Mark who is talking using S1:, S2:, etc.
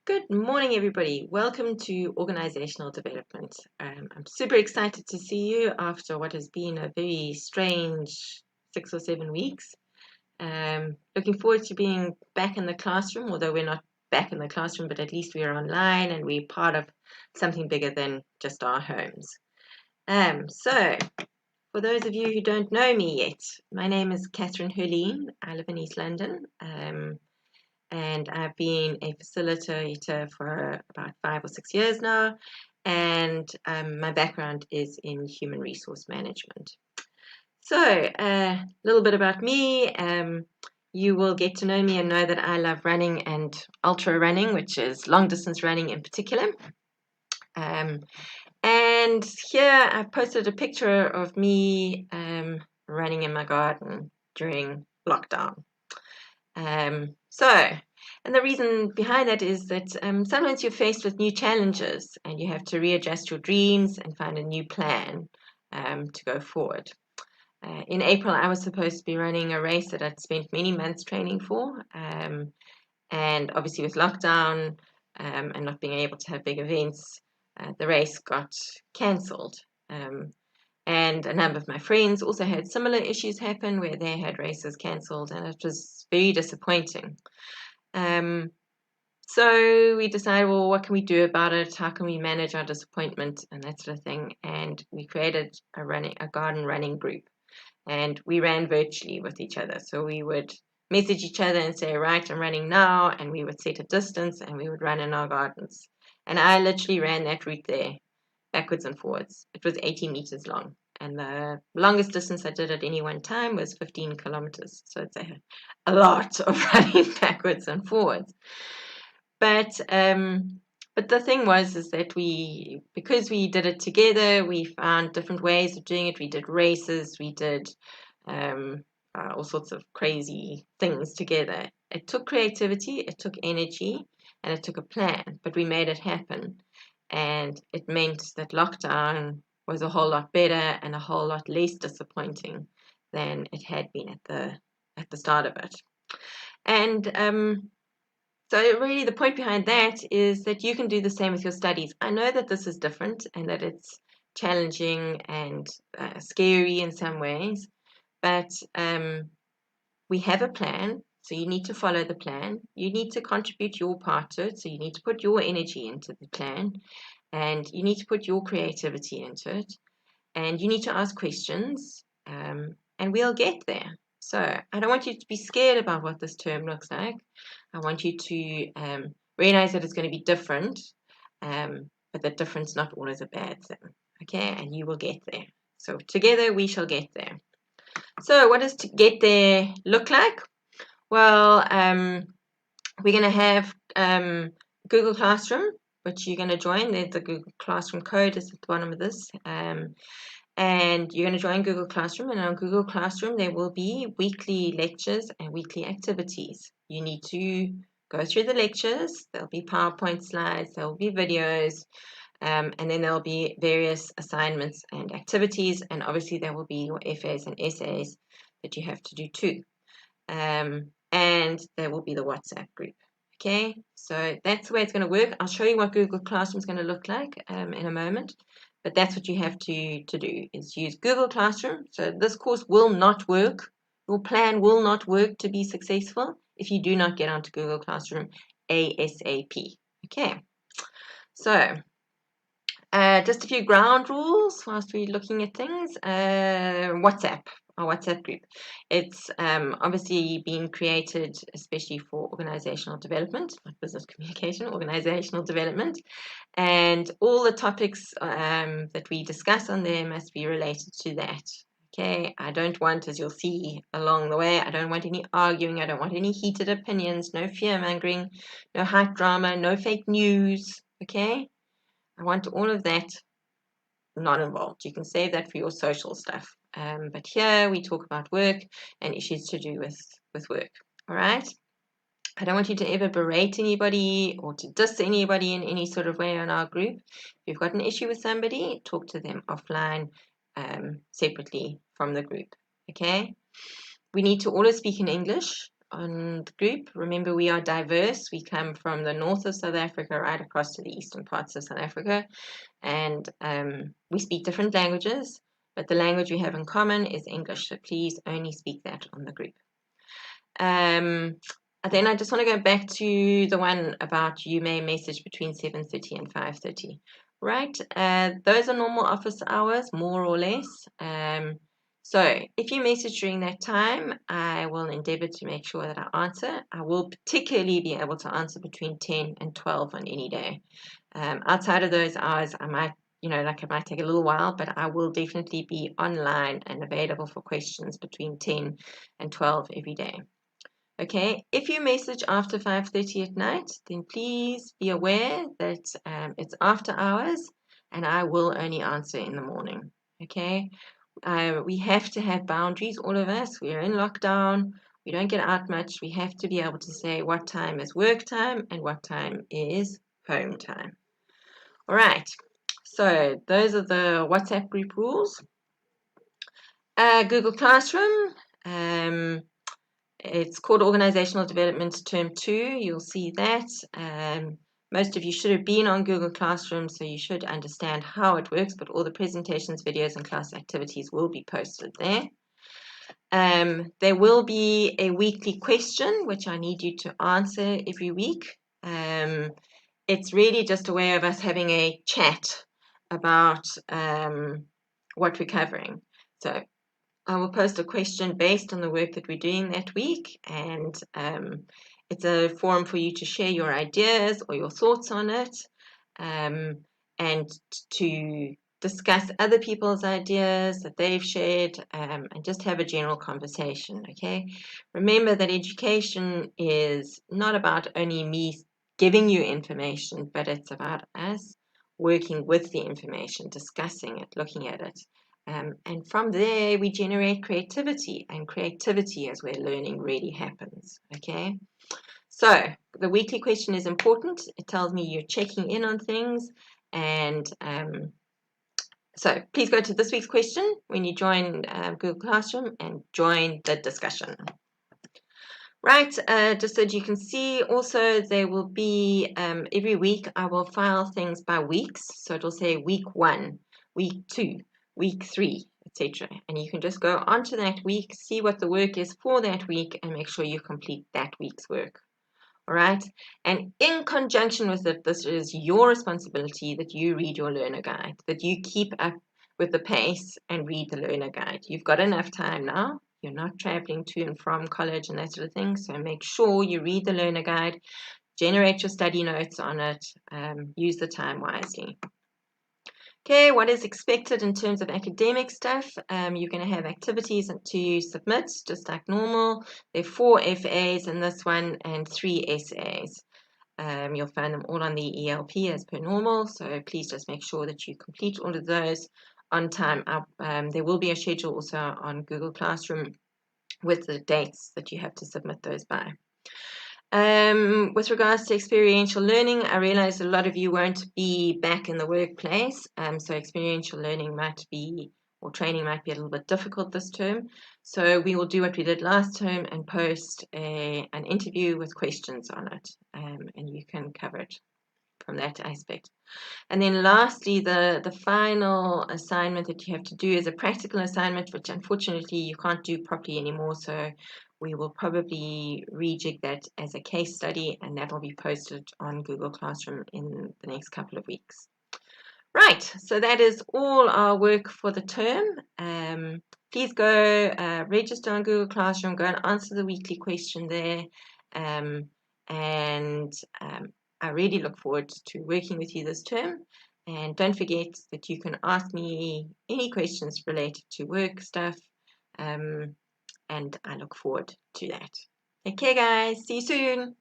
S1: Good morning, everybody. Welcome to Organisational Development. I'm super excited to see you after what has been a very strange 6 or 7 weeks. Looking forward to being back in the classroom, although we're not back in the classroom, but at least we're online and we're part of something bigger than just our homes. So, for those of you who don't know me yet, my name is Catherine Hurleen. I live in East London. And I've been a facilitator for about 5 or 6 years now. And my background is in human resource management. So, a little bit about me. You will get to know me and know that I love running and ultra running, which is long distance running in particular. And here I've posted a picture of me running in my garden during lockdown. And the reason behind that is that sometimes you're faced with new challenges and you have to readjust your dreams and find a new plan to go forward. In April, I was supposed to be running a race that I'd spent many months training for. And obviously, with lockdown and not being able to have big events, the race got cancelled. And a number of my friends also had similar issues happen where they had races cancelled, and it was very disappointing. So we decided, well, what can we do about it? How can we manage our disappointment and that sort of thing? And we created a garden running group, and we ran virtually with each other. So we would message each other and say, right, I'm running now, and we would set a distance and we would run in our gardens. And I literally ran that route there, backwards and forwards. It was 80 meters long. And the longest distance I did at any one time was 15 kilometers. So it's a lot of running backwards and forwards. But the thing is that because we did it together, we found different ways of doing it. We did races, we did all sorts of crazy things together. It took creativity, it took energy, and it took a plan, but we made it happen. And it meant that lockdown was a whole lot better and a whole lot less disappointing than it had been at the start of it. And so really the point behind that is that you can do the same with your studies. I know that this is different and that it's challenging and scary in some ways, but we have a plan. So you need to follow the plan. You need to contribute your part to it. So you need to put your energy into the plan and you need to put your creativity into it. And you need to ask questions and we'll get there. So I don't want you to be scared about what this term looks like. I want you to realize that it's going to be different, but that difference not always a bad thing. Okay, and you will get there. So together we shall get there. So what does to get there look like? Well, we're going to have Google Classroom, which you're going to join. The Google Classroom code is at the bottom of this. And you're going to join Google Classroom, and on Google Classroom there will be weekly lectures and weekly activities. You need to go through the lectures. There'll be PowerPoint slides, there'll be videos, and then there'll be various assignments and activities, and obviously there will be your FAs and essays that you have to do too. And there will be the WhatsApp group. Okay, so that's the way it's going to work. I'll show you what Google Classroom is going to look like in a moment. But that's what you have to do, is use Google Classroom. So this course will not work. Your plan will not work to be successful if you do not get onto Google Classroom ASAP. Okay, so just a few ground rules whilst we're looking at things. WhatsApp, our WhatsApp group. It's obviously been created especially for organizational development, not business communication, organizational development. And all the topics that we discuss on there must be related to that. Okay, I don't want, as you'll see along the way, I don't want any arguing, I don't want any heated opinions, no fear-mongering, no hype drama, no fake news, okay? I want all of that not involved. You can save that for your social stuff. But here we talk about work and issues to do with work, all right? I don't want you to ever berate anybody or to diss anybody in any sort of way on our group. If you've got an issue with somebody, talk to them offline, separately from the group. Okay? We need to always speak in English. on the group. Remember, we are diverse. We come from the north of South Africa right across to the eastern parts of South Africa, and we speak different languages, but the language we have in common is English, so please only speak that on the group. Then I just want to go back to the one about you may message between 7:30 and 5:30. Right, those are normal office hours, more or less. So if you message during that time, I will endeavor to make sure that I answer. I will particularly be able to answer between 10 and 12 on any day. Outside of those hours, I might, it might take a little while, but I will definitely be online and available for questions between 10 and 12 every day. Okay, if you message after 5:30 at night, then please be aware that it's after hours and I will only answer in the morning. Okay, we have to have boundaries, all of us. We're in lockdown. We don't get out much. We have to be able to say what time is work time and what time is home time. All right, so those are the WhatsApp group rules. Google Classroom. It's called Organisational Development Term 2. You'll see that. Most of you should have been on Google Classroom, so you should understand how it works, but all the presentations, videos, and class activities will be posted there. There will be a weekly question, which I need you to answer every week. It's really just a way of us having a chat about what we're covering. So I will post a question based on the work that we're doing that week, and it's a forum for you to share your ideas or your thoughts on it, and to discuss other people's ideas that they've shared, and just have a general conversation, okay? Remember that education is not about only me giving you information, but it's about us working with the information, discussing it, looking at it. And from there, we generate creativity, and creativity is where learning really happens, okay? So the weekly question is important. It tells me you're checking in on things, and so please go to this week's question when you join Google Classroom and join the discussion. Right, just so that you can see, also there will be, every week I will file things by weeks. So it will say week 1, week 2, week 3, etc. And you can just go onto that week, see what the work is for that week, and make sure you complete that week's work. All right, and in conjunction with it, this is your responsibility that you read your learner guide, that you keep up with the pace and read the learner guide. You've got enough time now. You're not traveling to and from college and that sort of thing. So make sure you read the learner guide, generate your study notes on it, use the time wisely. Okay, what is expected in terms of academic stuff? You're going to have activities to submit, just like normal. There are 4 FAs in this one and 3 SAs. You'll find them all on the ELP as per normal, so please just make sure that you complete all of those on time. There will be a schedule also on Google Classroom with the dates that you have to submit those by. With regards to experiential learning, I realize a lot of you won't be back in the workplace, so experiential learning might be, or training might be a little bit difficult this term. So we will do what we did last term and post an interview with questions on it, and you can cover it from that aspect. And then lastly, the final assignment that you have to do is a practical assignment, which unfortunately you can't do properly anymore. So we will probably rejig that as a case study, and that will be posted on Google Classroom in the next couple of weeks. Right, so that is all our work for the term. Please go register on Google Classroom, go and answer the weekly question there, and I really look forward to working with you this term. And don't forget that you can ask me any questions related to work stuff, and I look forward to that. Okay, guys, see you soon.